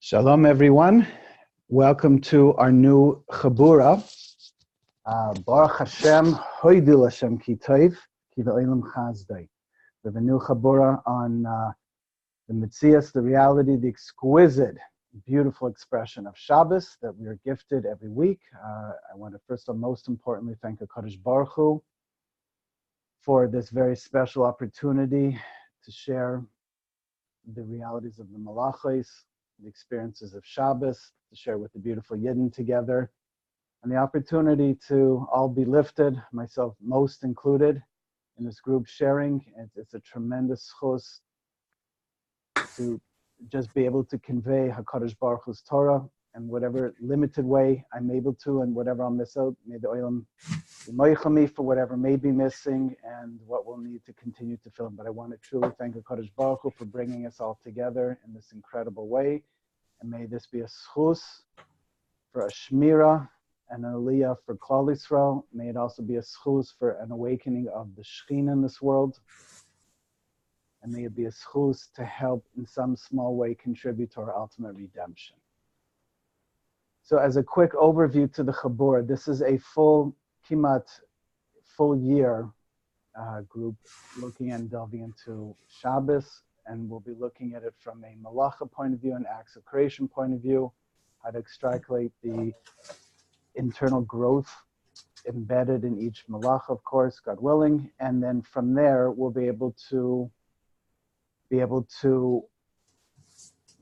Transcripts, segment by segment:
Shalom, everyone. Welcome to our new Chabura. Baruch Hashem, Hoidil Hashem Ki Tov, Ki L'Olam Chazdai. We have a new Chabura on the Metzias, the reality, the exquisite, beautiful expression of Shabbos that we are gifted every week. I want to first and most importantly thank HaKadosh Baruch Hu for this very special opportunity to share the realities of the Melachos, the experiences of Shabbos, to share with the beautiful Yidden together, and the opportunity to all be lifted, myself most included, in this group sharing. It's a tremendous chus to just be able to convey HaKadosh Baruch Hu's Torah in whatever limited way I'm able to, and whatever I'll miss out. May the Olam be moicha me for whatever may be missing and what we'll need to continue to fill in. But I want to truly thank HaKadosh Baruch Hu for bringing us all together in this incredible way. And may this be a schus for a shmira and an aliyah for Klal Yisrael. May it also be a schus for an awakening of the Shekhinah in this world. And may it be a schus to help in some small way contribute to our ultimate redemption. So as a quick overview to the Chabur, this is a kimat full year group looking and delving into Shabbos, and we'll be looking at it from a malacha point of view, an acts of creation point of view, how to extrapolate the internal growth embedded in each malacha, of course, God willing, and then from there we'll be able to,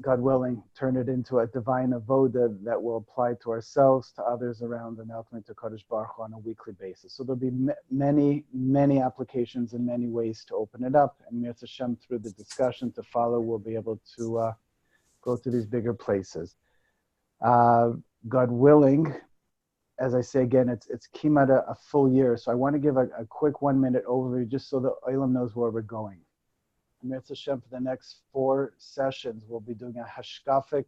God willing, turn it into a divine avoda that will apply to ourselves, to others around, and ultimately to Kadosh Baruch Hu on a weekly basis. So there'll be many applications and many ways to open it up. And Mirz Hashem, through the discussion to follow, we'll be able to go to these bigger places. God willing, as I say again, it's kimat a full year. So I want to give a quick 1 minute overview just so the Olam knows where we're going. Mirz Hashem, for the next 4 sessions, we'll be doing a hashkafic,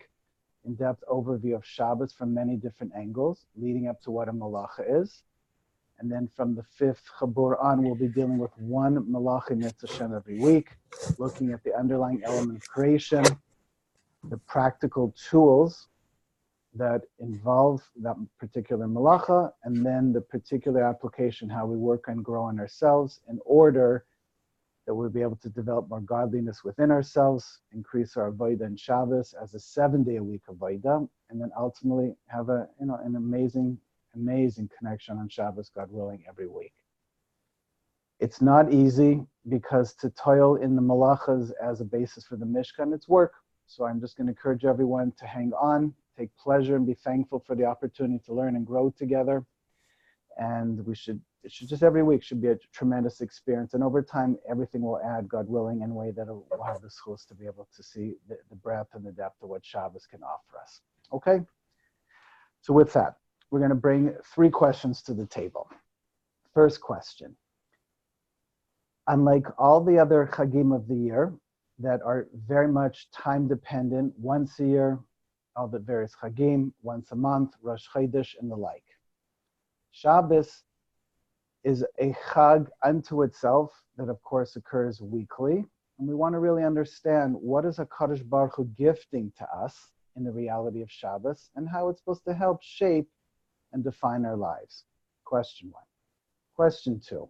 in-depth overview of Shabbos from many different angles, leading up to what a malacha is. And then from the 5th Chabur on, we'll be dealing with one malacha Mirz Hashem every week, looking at the underlying element of creation, the practical tools that involve that particular malacha, and then the particular application, how we work and grow on ourselves in order that we'll be able to develop more godliness within ourselves, increase our avodah and Shabbos as a 7-day-a-week avodah, and then ultimately have an amazing connection on Shabbos, God willing, every week. It's not easy because to toil in the malachas as a basis for the Mishkan, it's work. So I'm just going to encourage everyone to hang on, take pleasure, and be thankful for the opportunity to learn and grow together. And it should just every week should be a tremendous experience. And over time, everything will add, God willing, in a way that we'll have the schools to be able to see the breadth and the depth of what Shabbos can offer us. Okay? So with that, we're going to bring 3 questions to the table. First question. Unlike all the other chagim of the year that are very much time dependent, once a year, all the various chagim, once a month, Rosh Chodesh, and the like, Shabbos is a chag unto itself that, of course, occurs weekly. And we want to really understand what is HaKadosh Baruch Hu gifting to us in the reality of Shabbos and how it's supposed to help shape and define our lives. Question 1. Question 2.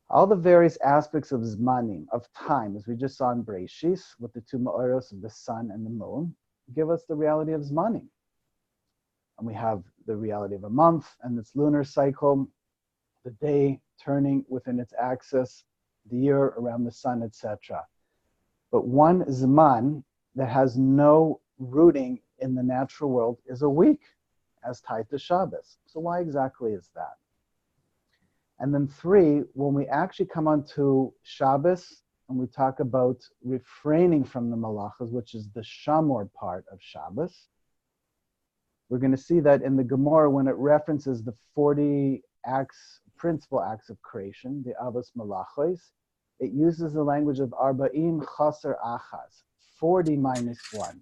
All the various aspects of zmanim, of time, as we just saw in Breishis, with the 2 ma'oros of the sun and the moon, give us the reality of zmanim. And we have the reality of a month and its lunar cycle, the day turning within its axis, the year around the sun, etc. But one zman that has no rooting in the natural world is a week, as tied to Shabbos. So why exactly is that? And then 3, when we actually come onto Shabbos and we talk about refraining from the malachas, which is the shamor part of Shabbos, we're going to see that in the Gemara when it references the 40 principal acts of creation, the Avos Melachos, it uses the language of Arba'im Chaser Achaz, 40 minus 1.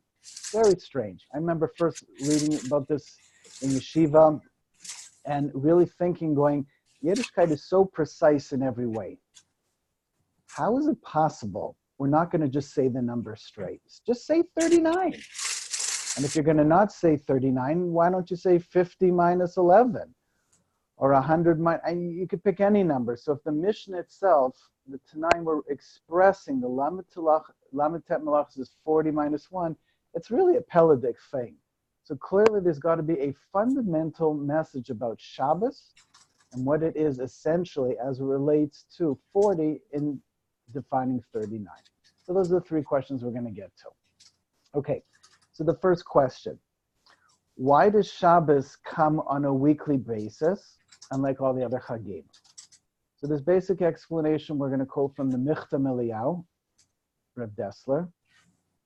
Very strange. I remember first reading about this in yeshiva and really thinking, going, Yiddishkeit is so precise in every way. How is it possible we're not going to just say the number straight? Just say 39. And if you're going to not say 39, why don't you say 50 minus 11? Or 100 minus, and you could pick any number. So if the Mishnah itself, the Tanaim were expressing the Lamed Tet Melachos is 40 minus 1, it's really a Peledic thing. So clearly there's got to be a fundamental message about Shabbos and what it is essentially as it relates to 40 in defining 39. So those are the three questions we're going to get to. Okay, so the first question. Why does Shabbos come on a weekly basis, unlike all the other Chagim? So this basic explanation we're going to quote from the Michtam Eliyahu, Reb Dessler.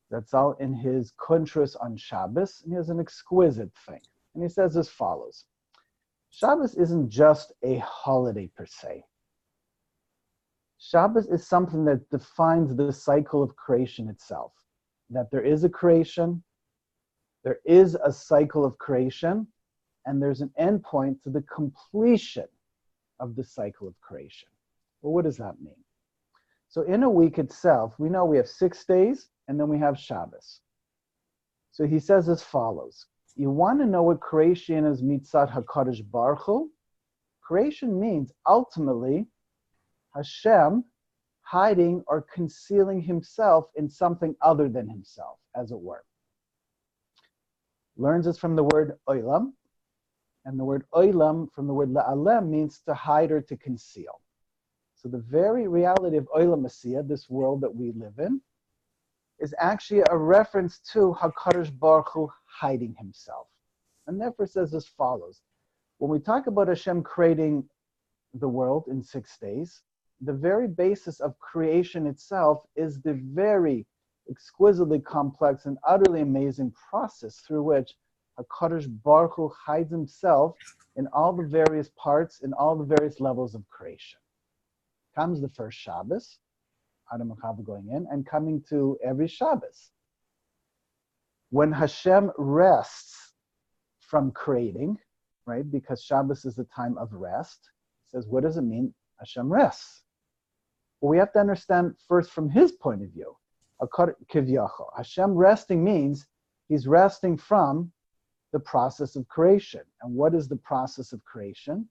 That's all in his Kuntras on Shabbos, and he has an exquisite thing. And he says as follows. Shabbos isn't just a holiday per se. Shabbos is something that defines the cycle of creation itself. That there is a creation, there is a cycle of creation, and there's an endpoint to the completion of the cycle of creation. Well, what does that mean? So in a week itself, we know we have 6 days, and then we have Shabbos. So he says as follows. You want to know what creation is mitzat HaKadosh Baruch Hu? Creation means ultimately Hashem hiding or concealing himself in something other than himself, as it were. Learns this from the word oilam, and the word oilam from the word la'alem means to hide or to conceal. So the very reality of oilam asiyah, this world that we live in, is actually a reference to HaKadosh Baruch Hu hiding himself. And therefore says as follows. When we talk about Hashem creating the world in 6 days, the very basis of creation itself is the very exquisitely complex and utterly amazing process through which HaKadosh Baruch Hu hides himself in all the various parts, in all the various levels of creation. Comes the first Shabbos, Adam and Chava going in, and coming to every Shabbos. When Hashem rests from creating, right, because Shabbos is the time of rest, he says, what does it mean Hashem rests? Well, we have to understand first from his point of view. Hashem resting means he's resting from the process of creation. And what is the process of creation?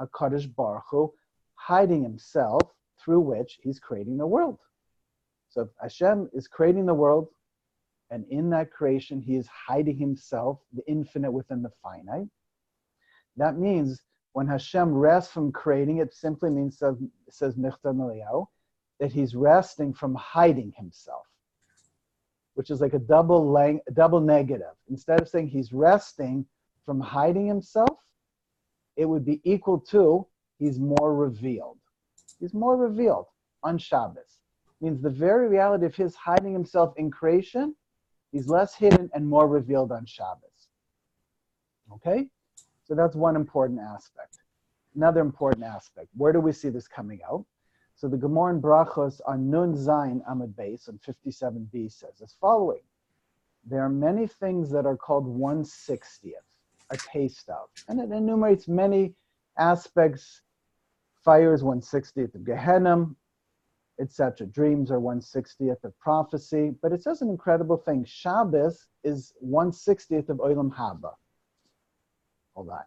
HaKadosh Baruch Hu hiding himself through which he's creating the world. So if Hashem is creating the world, and in that creation he is hiding himself, the infinite within the finite, that means when Hashem rests from creating, it simply means, says Michtam Eliyahu, that he's resting from hiding himself, which is like a double negative. Instead of saying he's resting from hiding himself, it would be equal to he's more revealed. He's more revealed on Shabbos. Means the very reality of his hiding himself in creation, he's less hidden and more revealed on Shabbos. Okay? So that's one important aspect. Another important aspect. Where do we see this coming out? So the Gemara in Brachos on Nun Zayin Amud Beis on 57b says as following. There are many things that are called 1/60th, a taste of. And it enumerates many aspects. Fire is 1/60th of Gehenna, etc. Dreams are 1/60th of prophecy. But it says an incredible thing. Shabbos is 1/60th of Olam Haba. Hold on.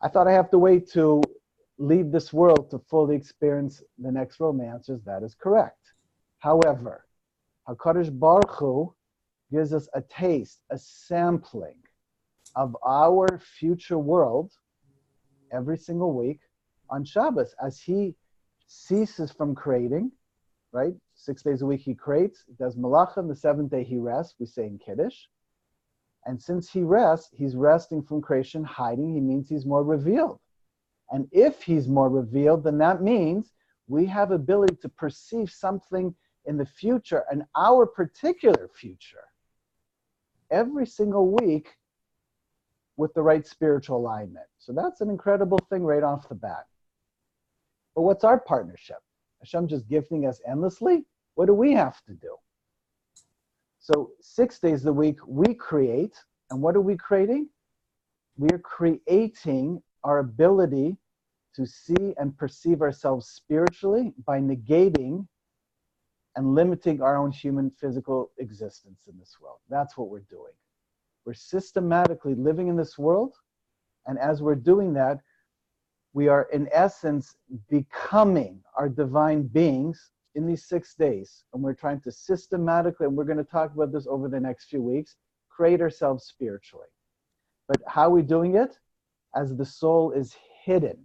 I thought I have to wait to leave this world to fully experience the next world. And the answer is that is correct. However, HaKadosh Baruch Hu gives us a taste, a sampling of our future world every single week on Shabbos as he ceases from creating, right? 6 days a week he creates, does Malachim, the 7th day he rests, we say in Kiddush. And since he rests, he's resting from creation, hiding, he means he's more revealed. And if he's more revealed, then that means we have ability to perceive something in the future, and our particular future, every single week with the right spiritual alignment. So that's an incredible thing right off the bat. But what's our partnership? Hashem just gifting us endlessly? What do we have to do? So 6 days a week we create, and what are we creating? We are creating our ability to see and perceive ourselves spiritually by negating and limiting our own human physical existence in this world. That's what we're doing. We're systematically living in this world, and as we're doing that, we are in essence becoming our divine beings in these 6 days. And we're trying to systematically, and we're going to talk about this over the next few weeks, create ourselves spiritually. But how are we doing it? As the soul is hidden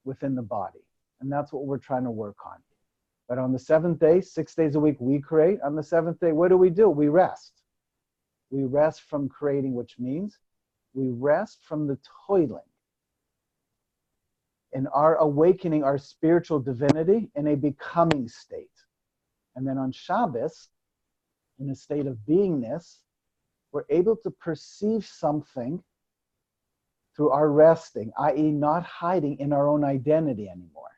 within the body. And that's what we're trying to work on. But on the 7th day, 6 days a week, we create. On the 7th day, what do? We rest. We rest from creating, which means we rest from the toiling in our awakening our spiritual divinity in a becoming state. And then on Shabbos, in a state of beingness, we're able to perceive something through our resting, i.e. not hiding in our own identity anymore.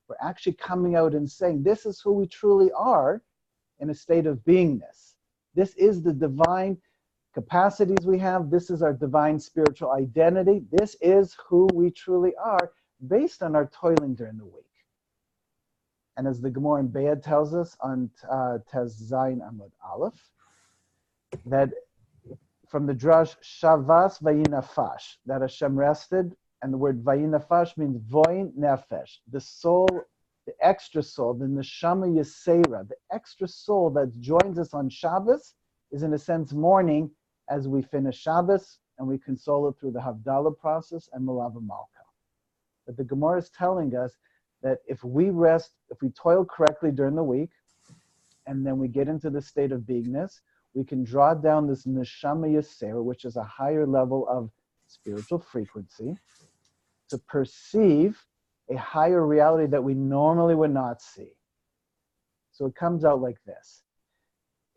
We're actually coming out and saying, this is who we truly are in a state of beingness. This is the divine capacities we have. This is our divine spiritual identity. This is who we truly are based on our toiling during the week. And as the Gemara in Be'ed tells us on Tez Zayin Amud Aleph, that from the drush Shavas Vayinafash, that Hashem rested, and the word Vayinafash means Voin Nefesh, the soul, the extra soul, the Neshama Yesera, the extra soul that joins us on Shabbos is in a sense mourning as we finish Shabbos and we console it through the Havdalah process and Malava Malka. But the Gemara is telling us that if we rest, if we toil correctly during the week, and then we get into the state of beingness, we can draw down this neshama yasera, which is a higher level of spiritual frequency, to perceive a higher reality that we normally would not see. So it comes out like this.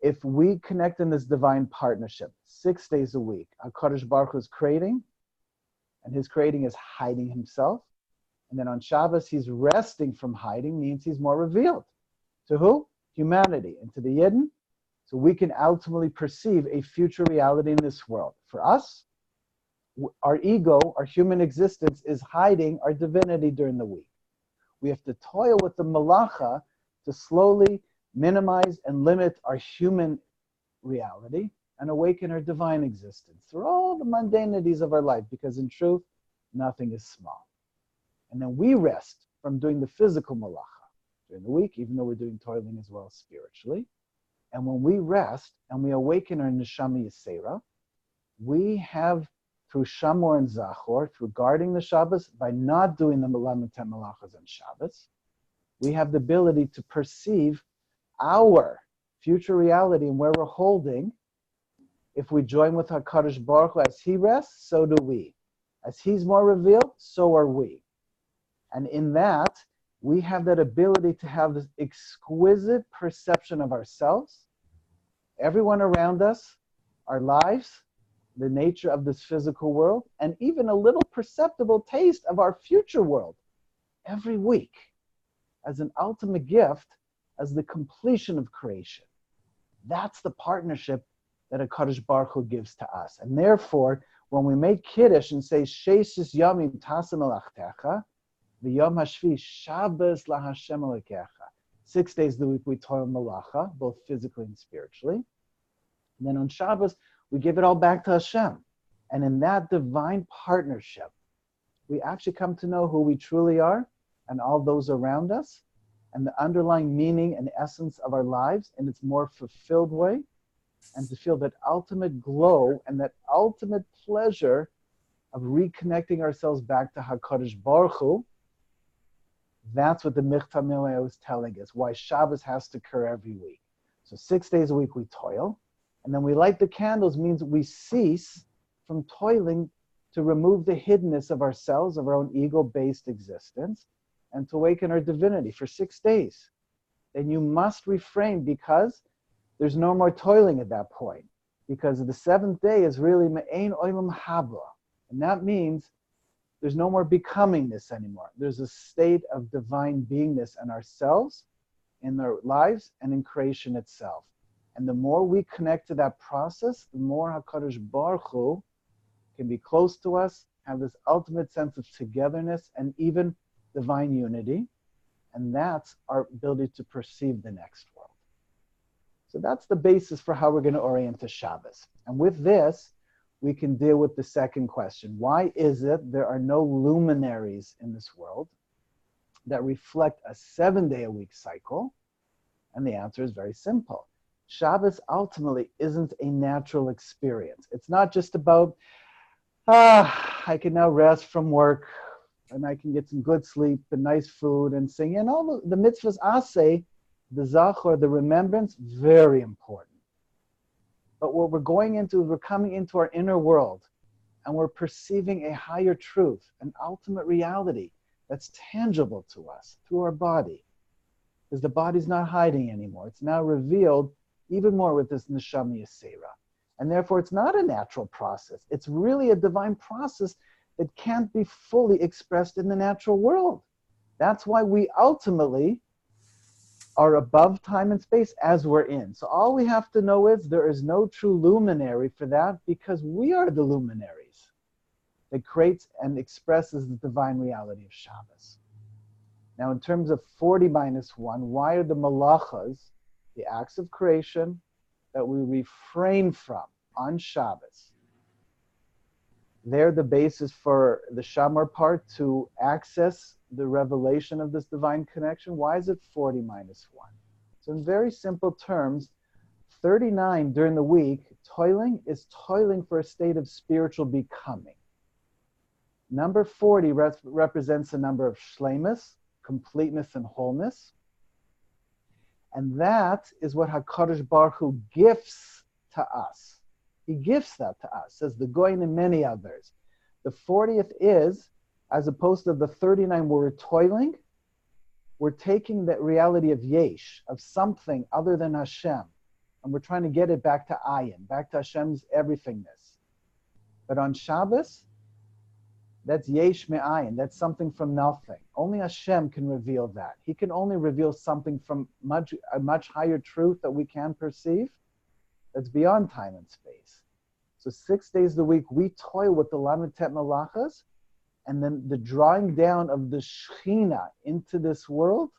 If we connect in this divine partnership 6 days a week, HaKadosh Baruch Hu is creating, and his creating is hiding himself. And then on Shabbos, he's resting from hiding, means he's more revealed. To who? Humanity. And to the Yidden. So we can ultimately perceive a future reality in this world. For us, our ego, our human existence, is hiding our divinity during the week. We have to toil with the malacha to slowly minimize and limit our human reality and awaken our divine existence through all the mundanities of our life, because in truth, nothing is small. And then we rest from doing the physical malacha during the week, even though we're doing toiling as well spiritually. And when we rest and we awaken our neshama yesera, we have, through shamor and zachor, through guarding the Shabbos, by not doing the melamatem malachas on Shabbos, we have the ability to perceive our future reality and where we're holding. If we join with HaKadosh Baruch Hu, as he rests, so do we. As he's more revealed, so are we. And in that, we have that ability to have this exquisite perception of ourselves, everyone around us, our lives, the nature of this physical world, and even a little perceptible taste of our future world every week as an ultimate gift, as the completion of creation. That's the partnership that HaKadosh Baruch Hu gives to us. And therefore, when we make Kiddush and say, Sheishis Yamim Tasem Elachtecha, V'yom hashvi Shabbos laHashem Elokecha. 6 days of the week we toil malacha, both physically and spiritually. And then on Shabbos, we give it all back to Hashem. And in that divine partnership, we actually come to know who we truly are and all those around us, and the underlying meaning and essence of our lives in its more fulfilled way, and to feel that ultimate glow and that ultimate pleasure of reconnecting ourselves back to HaKadosh Baruch Hu. That's what the Michtav Milei was telling us, why Shabbos has to occur every week. So 6 days a week we toil, and then we light the candles, means we cease from toiling to remove the hiddenness of ourselves, of our own ego-based existence, and to awaken our divinity for 6 days. Then you must refrain, because there's no more toiling at that point, because the 7th day is really Me'ein Olam Haba, and that means there's no more becoming this anymore. There's a state of divine beingness in ourselves, in our lives, and in creation itself. And the more we connect to that process, the more HaKadosh Baruch Hu can be close to us, have this ultimate sense of togetherness and even divine unity. And that's our ability to perceive the next world. So that's the basis for how we're going to orient to Shabbos. And with this, we can deal with the second question. Why is it there are no luminaries in this world that reflect a 7-day-a-week cycle? And the answer is very simple. Shabbos ultimately isn't a natural experience. It's not just about, I can now rest from work and I can get some good sleep and nice food and sing. And all the mitzvahs aseh, the zachor, the remembrance, very important. But what we're going into is we're coming into our inner world and we're perceiving a higher truth, an ultimate reality that's tangible to us through our body. Because the body's not hiding anymore. It's now revealed even more with this neshama yesera. And therefore, it's not a natural process. It's really a divine process that can't be fully expressed in the natural world. That's why we ultimately are above time and space as we're in. So all we have to know is there is no true luminary for that because we are the luminaries that creates and expresses the divine reality of Shabbos. Now, in terms of 40-1, why are the Melachos, the acts of creation that we refrain from on Shabbos, they're the basis for the Shamar part to access the revelation of this divine connection? Why is it 40-1? So in very simple terms, 39 during the week, toiling is toiling for a state of spiritual becoming. Number 40 represents the number of shleimus, completeness and wholeness. And that is what HaKadosh Baruch Hu gifts to us. He gifts that to us, says the Goyin and many others. The 40th is, as opposed to the 39 where we're toiling, we're taking that reality of yesh, of something other than Hashem, and we're trying to get it back to ayin, back to Hashem's everythingness. But on Shabbos, that's yesh me'ayin, that's something from nothing. Only Hashem can reveal that. He can only reveal something from a much higher truth that we can perceive, that's beyond time and space. So 6 days a week, we toil with the Lamitet Melachos, and then the drawing down of the Shechina into this world,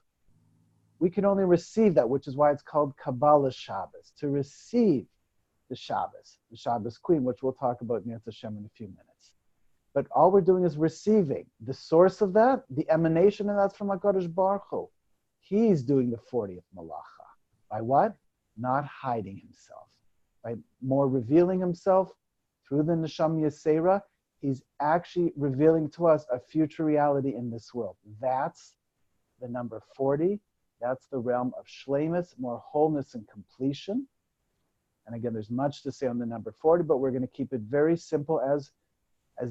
we can only receive that, which is why it's called Kabbalah Shabbos, to receive the Shabbos Queen, which we'll talk about in Hashem in a few minutes. But all we're doing is receiving. The source of that, the emanation of that's from HaKadosh Baruch Hu. He's doing the 40th Malacha. By what? Not hiding himself. By more revealing himself through the Neshama Yesera, he's actually revealing to us a future reality in this world. That's the number 40. That's the realm of shleimus, more wholeness and completion. And again, there's much to say on the number 40, but we're going to keep it very simple as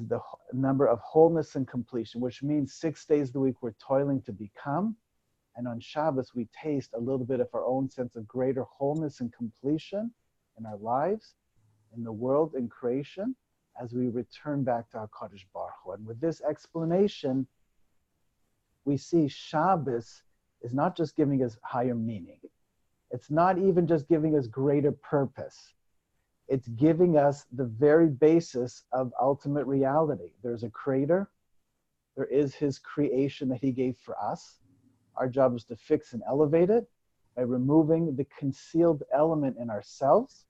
the number of wholeness and completion, which means 6 days a week we're toiling to become. And on Shabbos, we taste a little bit of our own sense of greater wholeness and completion in our lives, in the world, in creation, as we return back to our HaKadosh Baruch Hu. And with this explanation, we see Shabbos is not just giving us higher meaning. It's not even just giving us greater purpose. It's giving us the very basis of ultimate reality. There's a creator. There is his creation that he gave for us. Our job is to fix and elevate it by removing the concealed element in ourselves,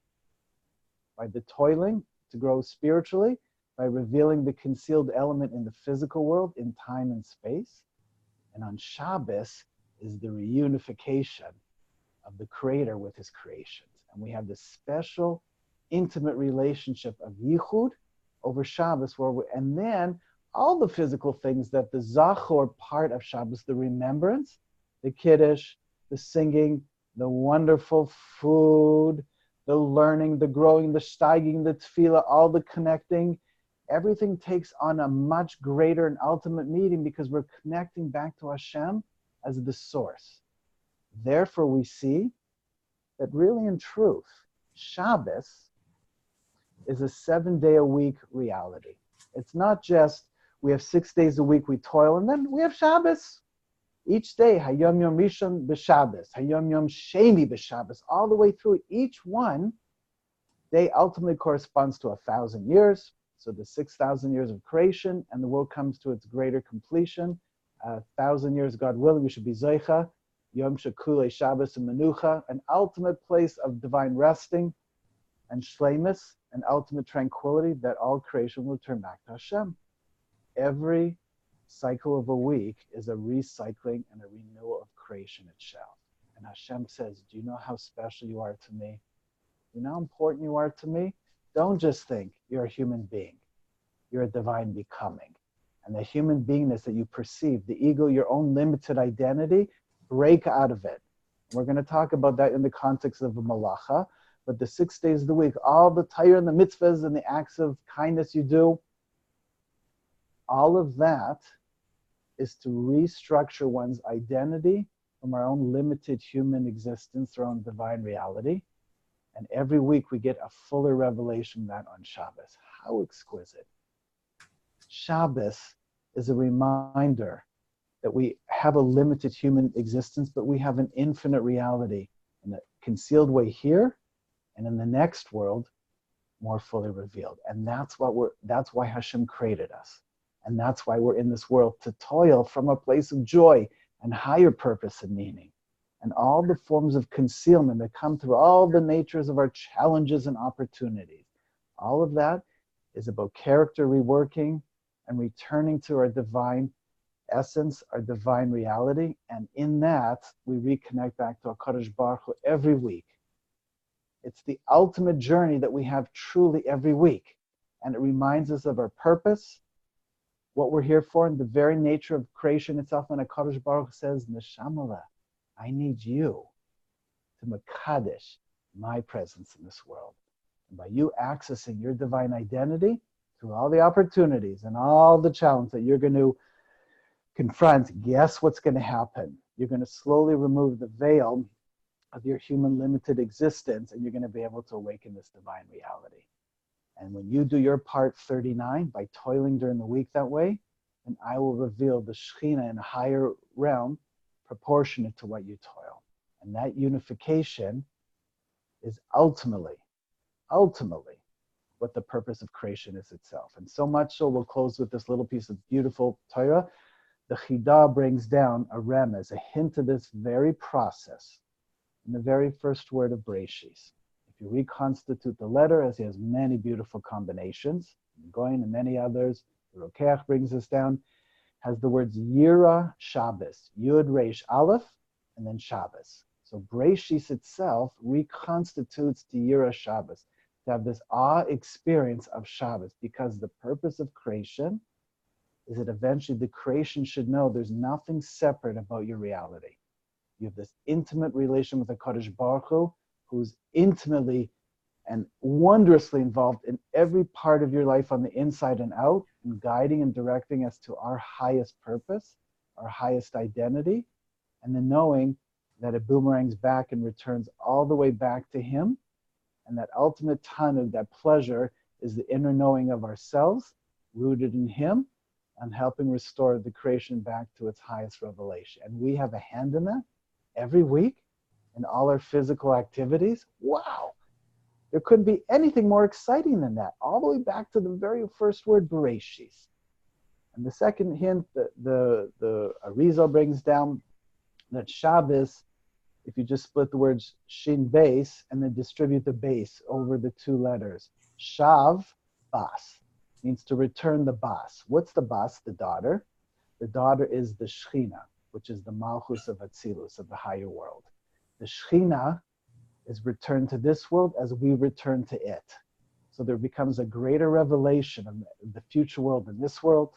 by the toiling to grow spiritually, by revealing the concealed element in the physical world, in time and space. And on Shabbos is the reunification of the Creator with his creations. And we have this special, intimate relationship of yichud over Shabbos, and then all the physical things that the Zachor part of Shabbos, the remembrance, the Kiddush, the singing, the wonderful food, the learning, the growing, the steiging, the tefillah, all the connecting, everything takes on a much greater and ultimate meaning because we're connecting back to Hashem as the source. Therefore, we see that really in truth, Shabbos is a 7-day-a-week reality. It's not just we have 6 days a week we toil and then we have Shabbos. Each day, Hayom Yom Rishon b'Shabbos, Hayom Yom Sheni b'Shabbos, all the way through. Each one, they ultimately corresponds to 1,000 years. So the 6,000 years of creation, and the world comes to its greater completion. 1,000 years, God willing, we should be Zoicha, Yom Shekulei Shabbos and Menucha, an ultimate place of divine resting and Shleimus, and ultimate tranquility that all creation will turn back to Hashem. Every cycle of a week is a recycling and a renewal of creation itself. And Hashem says, do you know how special you are to me? You know how important you are to me? Don't just think you're a human being. You're a divine becoming. And the human beingness that you perceive, the ego, your own limited identity, break out of it. We're going to talk about that in the context of a malacha. But the 6 days of the week, all the Torah and the mitzvahs and the acts of kindness you do, all of that is to restructure one's identity from our own limited human existence, our own divine reality. And every week we get a fuller revelation of that on Shabbos. How exquisite. Shabbos is a reminder that we have a limited human existence, but we have an infinite reality in a concealed way here, and in the next world, more fully revealed. And that's why Hashem created us. And that's why we're in this world, to toil from a place of joy and higher purpose and meaning. And all the forms of concealment that come through all the natures of our challenges and opportunities. All of that is about character reworking and returning to our divine essence, our divine reality. And in that, we reconnect back to HaKadosh Baruch Hu every week. It's the ultimate journey that we have truly every week. And it reminds us of our purpose, what we're here for, and the very nature of creation itself. When HaKadosh Baruch Hu says, Neshamala, I need you to Makadesh, my presence in this world. And by you accessing your divine identity through all the opportunities and all the challenges that you're going to confront, guess what's going to happen? You're going to slowly remove the veil of your human limited existence, and you're going to be able to awaken this divine reality. And when you do your part 39 by toiling during the week that way, then I will reveal the Shekhinah in a higher realm proportionate to what you toil. And that unification is ultimately what the purpose of creation is itself. And so much so, we'll close with this little piece of beautiful Torah. The Chidah brings down a remez, a hint of this very process in the very first word of Bereshis. If you reconstitute the letter, as he has many beautiful combinations, Goin and many others, the Rokeach brings us down, has the words Yira Shabbos, Yud Reish Aleph, and then Shabbos. So Bereshis itself reconstitutes the Yira Shabbos, to have this awe experience of Shabbos, because the purpose of creation is that eventually the creation should know there's nothing separate about your reality. You have this intimate relation with the HaKadosh Baruch Hu, who's intimately and wondrously involved in every part of your life on the inside and out, and guiding and directing us to our highest purpose, our highest identity, and then knowing that it boomerangs back and returns all the way back to him. And that ultimate tanug, that pleasure, is the inner knowing of ourselves, rooted in him, and helping restore the creation back to its highest revelation. And we have a hand in that every week in all our physical activities. Wow! There couldn't be anything more exciting than that, all the way back to the very first word, Bereshis. And the second hint that the Arizal brings down, that Shabbos, if you just split the words shin base and then distribute the base over the two letters, Shav Bas, means to return the Bas. What's the Bas? The daughter. The daughter is the Shekhinah, which is the Malchus of Atzilus, of the higher world. The Shekhinah is returned to this world as we return to it. So there becomes a greater revelation of the future world in this world.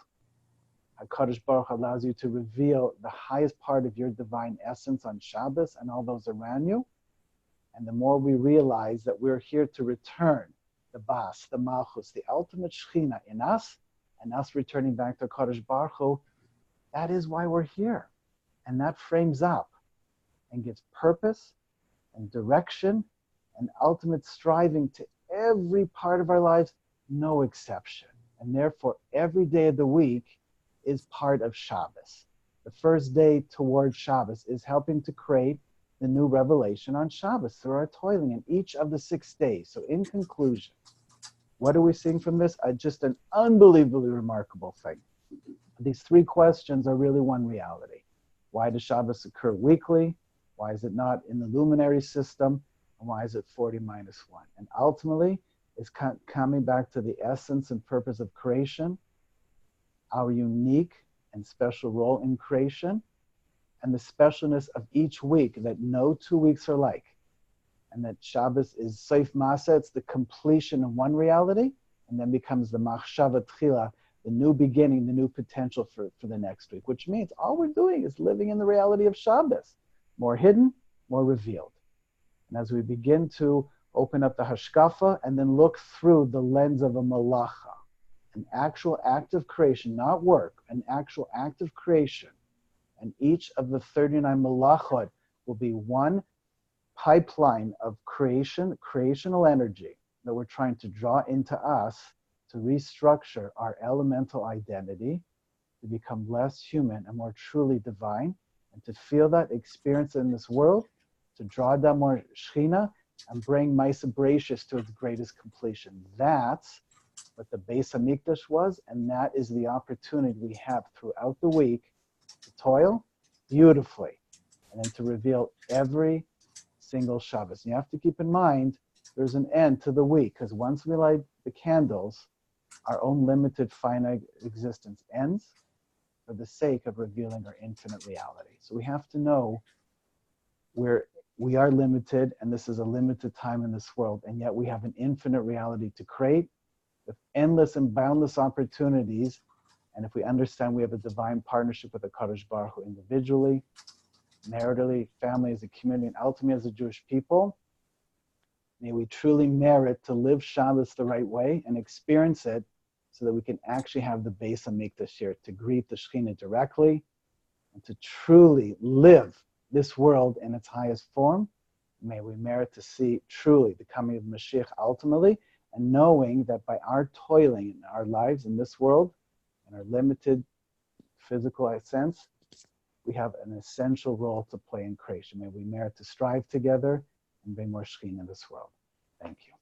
HaKadosh Baruch Hu allows you to reveal the highest part of your divine essence on Shabbos and all those around you. And the more we realize that we're here to return the Bas, the Malchus, the ultimate Shekhinah in us, and us returning back to HaKadosh Baruch Hu, that is why we're here. And that frames up and gives purpose and direction and ultimate striving to every part of our lives, no exception. And therefore, every day of the week is part of Shabbos. The first day towards Shabbos is helping to create the new revelation on Shabbos through our toiling in each of the 6 days. So in conclusion, what are we seeing from this? Just an unbelievably remarkable thing. These three questions are really one reality. Why does Shabbos occur weekly? Why is it not in the luminary system? And why is it 40 minus 1? And ultimately, is coming back to the essence and purpose of creation, our unique and special role in creation, and the specialness of each week, that no 2 weeks are like. And that Shabbos is Seif Masa, it's the completion of one reality, and then becomes the Machshava Tchila, the new beginning, the new potential for the next week, which means all we're doing is living in the reality of Shabbos, more hidden, more revealed. And as we begin to open up the Hashkafa and then look through the lens of a Malacha, an actual act of creation, not work, an actual act of creation, and each of the 39 Malachot will be one pipeline of creational energy that we're trying to draw into us to restructure our elemental identity, to become less human and more truly divine, and to feel that, experience in this world, to draw down more Shechina and bring Maisa Bereshis to its greatest completion. That's what the Beis Hamikdash was, and that is the opportunity we have throughout the week to toil beautifully and then to reveal every single Shabbos. And you have to keep in mind there's an end to the week, because once we light the candles, our own limited finite existence ends for the sake of revealing our infinite reality. So we have to know we are limited, and this is a limited time in this world, and yet we have an infinite reality to create with endless and boundless opportunities. And if we understand we have a divine partnership with the Kadosh Baruch Hu individually, maritally, family, as a community, and ultimately as a Jewish people, may we truly merit to live Shabbos the right way and experience it so that we can actually have the Beis Hamikdash here, to greet the Shekhinah directly and to truly live this world in its highest form. May we merit to see truly the coming of Mashiach ultimately, and knowing that by our toiling in our lives in this world, in our limited physical sense, we have an essential role to play in creation. May we merit to strive together and bring more Shekhinah in this world. Thank you.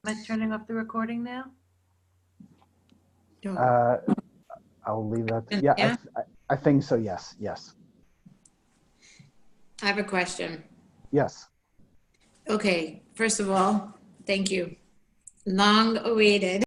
Am I turning off the recording now? I'll leave that. Yeah, I think so. Yes. I have a question. Yes. Okay, first of all, thank you. Long awaited.